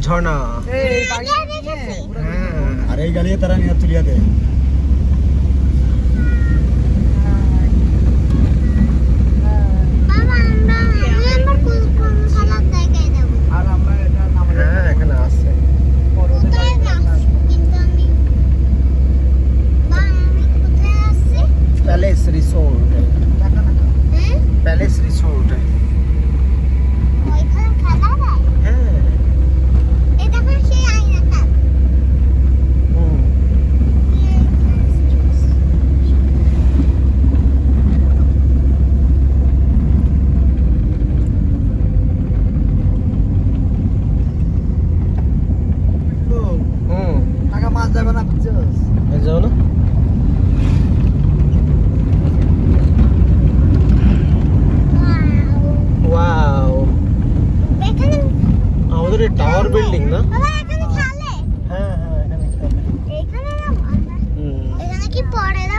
ঝর্ণা। আর এই গাড়ি তারা নিয়ে তুলিয়া দেয়। হ্যাঁ এখানে আছে। Palace resort, palace resort. হ্যাঁ টাকা মাছ যাবে না, বুঝছিস? যাও না। ওয়াও, আমাদের এই টাওয়ার বিল্ডিং না? হ্যাঁ হ্যাঁ এখানে খেলে। এখানে কি পড়ে না?